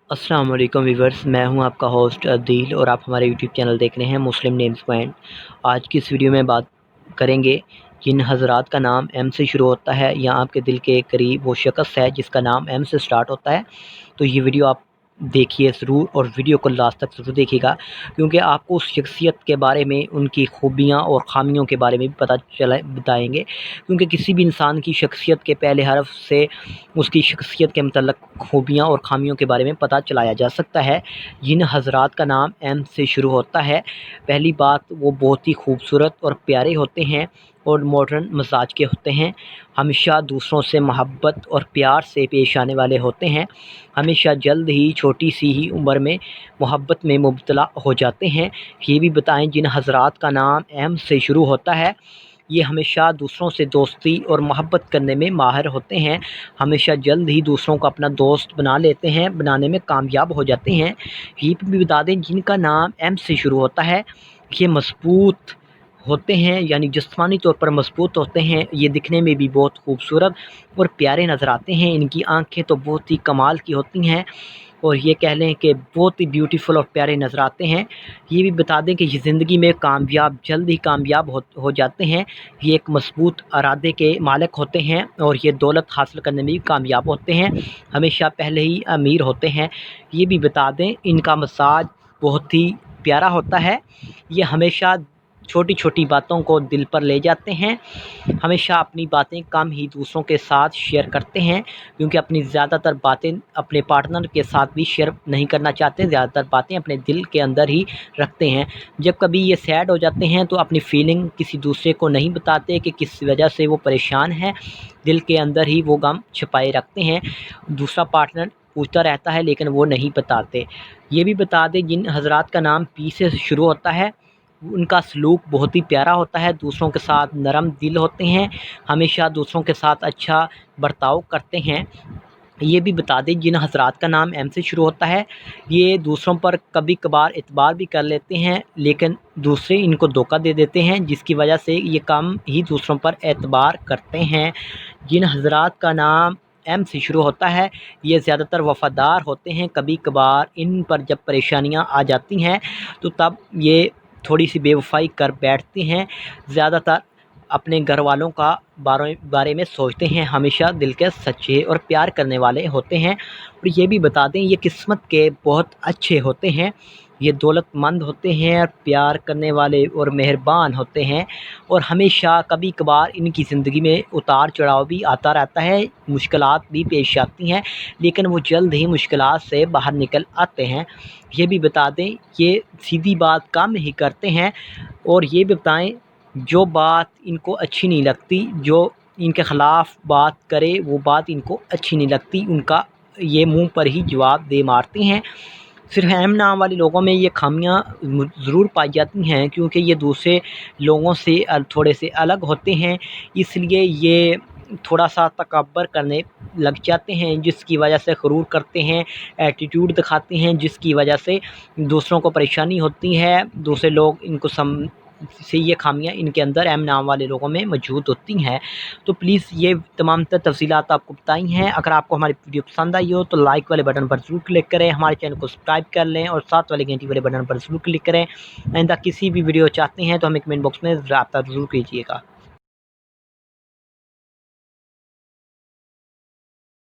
अस्सलाम वालेकुम व्यूवर्स, मैं हूं आपका होस्ट अदील और आप हमारे यूट्यूब चैनल देख रहे हैं मुस्लिम नेम्स पॉइंट। आज की इस वीडियो में बात करेंगे जिन हज़रात का नाम एम से शुरू होता है या आपके दिल के करीब वो शख्स है जिसका नाम एम से स्टार्ट होता है। तो ये वीडियो आप देखिए ज़रूर और वीडियो को लास्ट तक ज़रूर देखिएगा, क्योंकि आपको उस शख्सियत के बारे में, उनकी खूबियाँ और ख़ामियों के बारे में भी पता चला बताएंगे। क्योंकि किसी भी इंसान की शख्सियत के पहले हरफ से उसकी शख्सियत के मतलब खूबियाँ और ख़ामियों के बारे में पता चलाया जा सकता है। जिन हज़रात का नाम एम से शुरू होता है, पहली बात वो बहुत ही खूबसूरत और प्यारे होते हैं और मॉडर्न मिजाज के होते हैं। हमेशा दूसरों से मोहब्बत और प्यार से पेश आने वाले होते हैं। हमेशा जल्द ही छोटी सी ही उम्र में मोहब्बत में मुब्तला हो जाते हैं। ये भी बताएं जिन हज़रात का नाम एम से शुरू होता है, ये हमेशा दूसरों से दोस्ती और मोहब्बत करने में माहिर होते हैं। हमेशा जल्द ही दूसरों को अपना दोस्त बना लेते हैं, बनाने में कामयाब हो जाते हैं। ये भी बता दें जिनका नाम एम से शुरू होता है, ये मजबूत होते हैं, यानी जिस्मानी तौर पर मजबूत होते हैं। ये दिखने में भी बहुत खूबसूरत और प्यारे नज़र आते हैं। इनकी आंखें तो बहुत ही कमाल की होती हैं और ये कह लें कि बहुत ही ब्यूटीफुल और प्यारे नज़र आते हैं। ये भी बता दें कि ये ज़िंदगी में जल्द ही कामयाब हो जाते हैं। ये एक मजबूत इरादे के मालिक होते हैं और ये दौलत हासिल करने में भी कामयाब होते हैं। हमेशा पहले ही अमीर होते हैं। ये भी बता दें इनका मिजाज बहुत ही प्यारा होता है। ये हमेशा छोटी छोटी बातों को दिल पर ले जाते हैं। हमेशा अपनी बातें कम ही दूसरों के साथ शेयर करते हैं, क्योंकि अपनी ज़्यादातर बातें अपने पार्टनर के साथ भी शेयर नहीं करना चाहते। ज़्यादातर बातें अपने दिल के अंदर ही रखते हैं। जब कभी ये सैड हो जाते हैं तो अपनी फीलिंग किसी दूसरे को नहीं बताते कि किस वजह से वो परेशान हैं। दिल के अंदर ही वो गम छिपाए रखते हैं। दूसरा पार्टनर पूछता रहता है लेकिन वो नहीं बताते। ये भी बता दें जिन हज़रात का नाम पी से शुरू होता है, उनका सलूक बहुत ही प्यारा होता है। दूसरों के साथ नरम दिल होते हैं। हमेशा दूसरों के साथ अच्छा बर्ताव करते हैं। ये भी बता दें जिन हज़रात का नाम एम से शुरू होता है, ये दूसरों पर कभी कभार एतबार भी कर लेते हैं, लेकिन दूसरे इनको धोखा दे देते हैं, जिसकी वजह से ये कम ही दूसरों पर एतबार करते हैं। जिन हज़रात का नाम एम से शुरू होता है, ये ज़्यादातर वफ़ादार होते हैं। कभी कभार इन पर जब परेशानियां आ जाती हैं तो तब ये थोड़ी सी बेवफाई कर बैठते हैं। ज़्यादातर अपने घर वालों का बारे में सोचते हैं। हमेशा दिल के सच्चे और प्यार करने वाले होते हैं। और ये भी बता दें ये किस्मत के बहुत अच्छे होते हैं। ये दौलतमंद होते हैं, प्यार करने वाले और मेहरबान होते हैं। और हमेशा कभी कभार इनकी ज़िंदगी में उतार चढ़ाव भी आता रहता है, मुश्किलात भी पेश आती हैं, लेकिन वो जल्द ही मुश्किलात से बाहर निकल आते हैं। ये भी बता दें ये सीधी बात कम ही करते हैं। और ये भी बताएं जो बात इनको अच्छी नहीं लगती, जो इनके ख़िलाफ़ बात करे वो बात इनको अच्छी नहीं लगती, उनका ये मुंह पर ही जवाब दे मारते हैं। सिर्फ एम नाम वाले लोगों में ये खामियां ज़रूर पाई जाती हैं, क्योंकि ये दूसरे लोगों से थोड़े से अलग होते हैं, इसलिए ये थोड़ा सा तकब्बर करने लग जाते हैं, जिसकी वजह से ग़रूर करते हैं, एटीट्यूड दिखाते हैं, जिसकी वजह से दूसरों को परेशानी होती है। दूसरे लोग इनको से ये खामियां इनके अंदर एम नाम वाले लोगों में मौजूद होती हैं। तो प्लीज़ ये तमाम तफसीलात आपको बताई हैं। अगर आपको हमारी वीडियो पसंद आई हो तो लाइक वाले बटन पर ज़रूर क्लिक करें, हमारे चैनल को सब्सक्राइब कर लें और साथ वाले घंटी वाले बटन पर ज़रूर क्लिक करें। आइंदा किसी भी वीडियो चाहते हैं तो हमें कमेंट बॉक्स में रब्ता ज़रूर कीजिएगा।